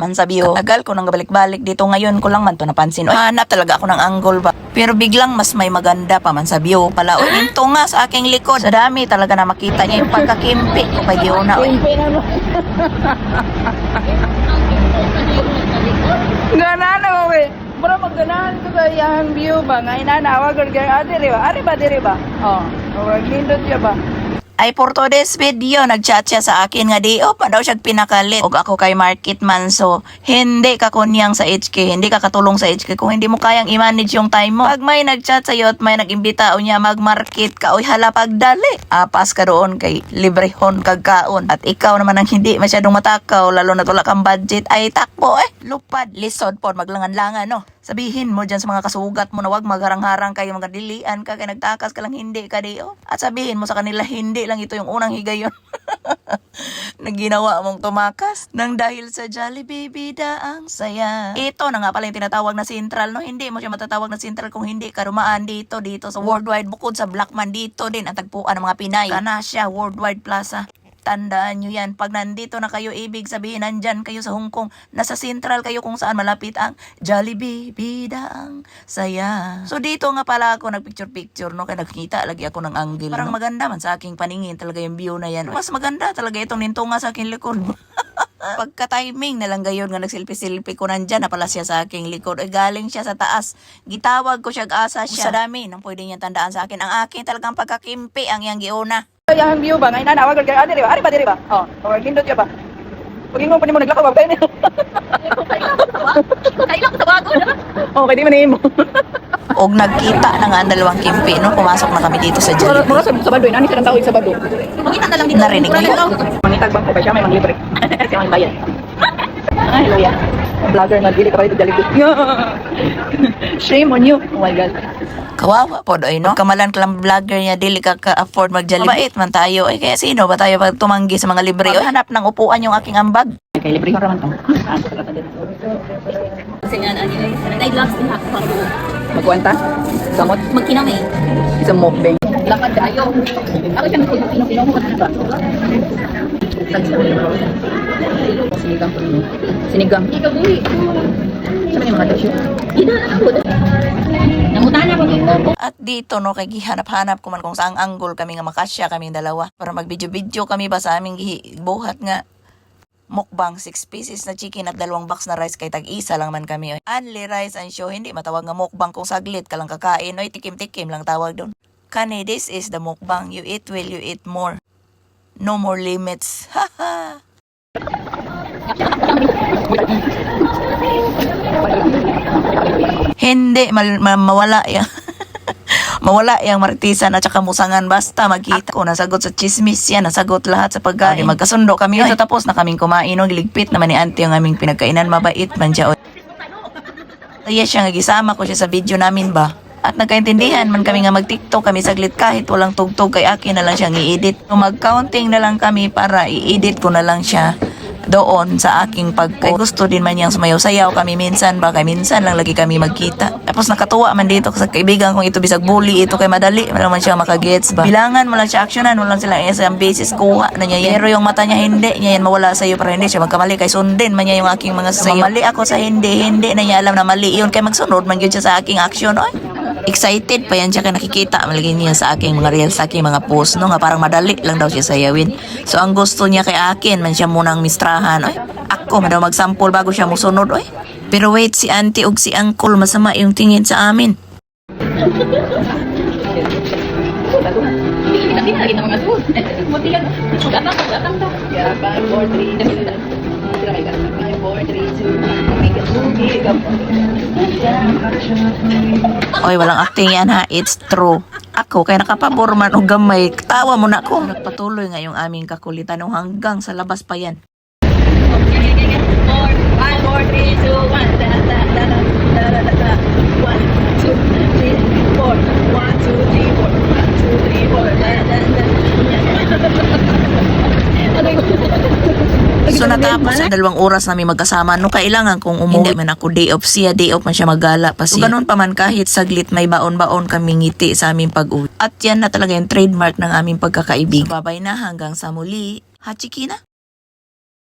man sa view. Tagal ko nang balik-balik dito ngayon ko lang man to napansin. Oy, hanap talaga ako ng angle ba. Pero biglang mas may maganda pa man sa view pala. O, ito nga sa aking likod. Sa dami talaga na makita niya yung pagkakimpi ko kay Giona. Kimpi na mo. Ganahan mo, we. Bro, magganahan ko sa iyang view ba? Nga inanawag ko kaya diri ba? Ari ba? Oh, nindot siya ba? Ay, for today's video, nag-chat siya sa akin nga di, pa daw siya pinakalit. Og ako kay market man, so hindi ka kunyang sa HK, hindi ka katulong sa HK kung hindi mo kayang i-manage yung time mo. Pag may nag-chat sa'yo at may nag-imbita o niya mag-market ka, oy hala pagdali. Apas ka doon kay librehon kagkaon. At ikaw naman ang hindi masyadong matakaw, lalo na wala kang budget, ay takbo lupad. Lisod po, maglangan-langan, no? Sabihin mo dyan sa mga kasugat mo na wag magharang-harang kayo, magadilian ka, kaya nagtakas ka lang hindi ka di, At sabihin mo sa kanila, hindi lang ito yung unang higayon. Nagginawa mong tumakas nang dahil sa Jollibee bida ang saya. Ito na nga pala yung tinatawag na Central, no? Hindi mo siya matatawag na Central kung hindi ka dumaan dito sa Worldwide. Bukod sa Blackman, dito din ang tagpuan ng mga Pinay. Kana siya, Worldwide Plaza. Tandaan nyo yan. Pag nandito na kayo, ibig sabihin nandyan kayo sa Hong Kong. Nasa Central kayo kung saan malapit ang Jollibee, bida ang saya. So dito nga pala ako nagpicture-picture, no? Kaya nakikita lagi ako ng angle. Parang maganda man sa aking paningin talaga yung view na yan. Mas maganda talaga itong nintunga sa aking likod. Pagka-timing na lang gayon nga nagsilpi-silpi ko nandyan na pala siya sa aking likod. Ay galing siya sa taas. Gitawag ko siya, asa siya. Sa dami nang pwede niya tandaan sa akin. Ang aking talagang pagkakimpi ang iyang Giona. Iyang view ba? Nga inanawag ko kaya diri ba? Ari ba? Oh, nindot siya ba? Pag mo pa ni mo naglakaw ba kayo niyo? Kailan ko sa bago na? Oh, pwede man mo. Og nagkita na nga ang dalawang kimpi, no? Pumasok na kami dito sa Jollibee. Mga sa Badoy, nani silang tawag sa Badoy. Makita na lang dito. Narinig niyo? Mangitag bang ko ba siya may manglibre? Kasi may bayan. Ay, Luya. Vlogger na dili ka pa dito Jollibee. Shame on you. Oh my God. Kawawa po doy, no? Kamalan lang vlogger niya, dili ka ka-afford mag-Jollibee. Mabait man tayo. Kaya sino ba tayo pag tumanggi sa mga libre? O, hanap ng upuan yung aking ambag. Kay libre ko raman to. Kasi nga, nag-vlogs din ako. Magkwenta? Samot? Magkinamay. Isang mukbang. Lakad tayo. Ako siyang pinong ko na ba? Sinigang po ninyo. Sinigang. Ikaw, buhi. Saan yung mga dasyo? Ina, ako. Namutana ko mo. At dito, no, kay gihanap-hanap ko man kung saang angle kami nga makasya kaming dalawa. Para mag-video-video kami ba sa aming buhat nga mukbang 6 pieces na chicken at 2 box na rice kay tag-isa lang man kami. Only rice and show, hindi matawag nga mukbang kung saglit ka lang kakain. Oy, tikim-tikim lang tawag doon. Kani, this is the mukbang. You eat will, you eat more. No more limits. Haha. Hindi mawala yan. Mawala yung martisan at saka musangan basta magkita ko nasagot sa chismis yan, nasagot lahat sa pagkain. Magkasundo kami yun. Tapos na kaming kumain, no, giligpit naman ni auntie yung aming pinagkainan, mabait man siya. Kaya siya nga gisama ko siya sa video namin ba. At nagkaintindihan man kami nga mag-TikTok kami saglit kahit walang tugtog kay akin na lang siyang i-edit. So, mag-counting na lang kami para i-edit ko na lang siya doon sa aking pagkay. Gusto din man niyang sumayaw-sayaw kami minsan ba, kay minsan lang lagi kami magkita. Tapos nakatuwa man dito sa kaibigan kong ito bisag bully ito kay madali. Wala man siya makagets ba. Bilangan mo lang siya actionan, wala lang sila isang basis kuha na niya. Pero yung mata niya hindi niya yan mawala sa iyo para hindi siya magkamali kay sundin man niya yung aking mga sasayo. Mali ako sa hindi na niya alam na mali yun kay magsunod man yun siya sa aking action. Oy. Excited pa yan siya kaya nakikita malagay niya sa aking mga reels, sa aking mga post, no, nga parang madali lang daw siya sayawin. So ang gusto niya kay akin man siya munang mistrahan. Oy, ako man daw magsample bago siya musunod. Oy. Pero wait, si auntie ug si uncle masama yung tingin sa amin. Kita mga suot. Buti yan. Gatang ta. Yeah, 5, 4, 3, 5, 4, 3, 2, Oy, walang acting yan ha. It's true. Ako, kaya nakapabor man o gamay. Tawa mo na ako. Nagpatuloy nga yung aming kakulitan nung hanggang sa labas pa yan. 5, 4, 3, 2, 1. So natapos sa 2 oras namin magkasama. No, kailangan kong umuwi. Hindi man ako day off siya. Day off man siya magala pa siya. So ganun pa man kahit saglit may baon-baon kami ngiti sa aming pag-uwi. At yan na talaga yung trademark ng aming pagkakaibig. So babay na hanggang sa muli. Hachikina!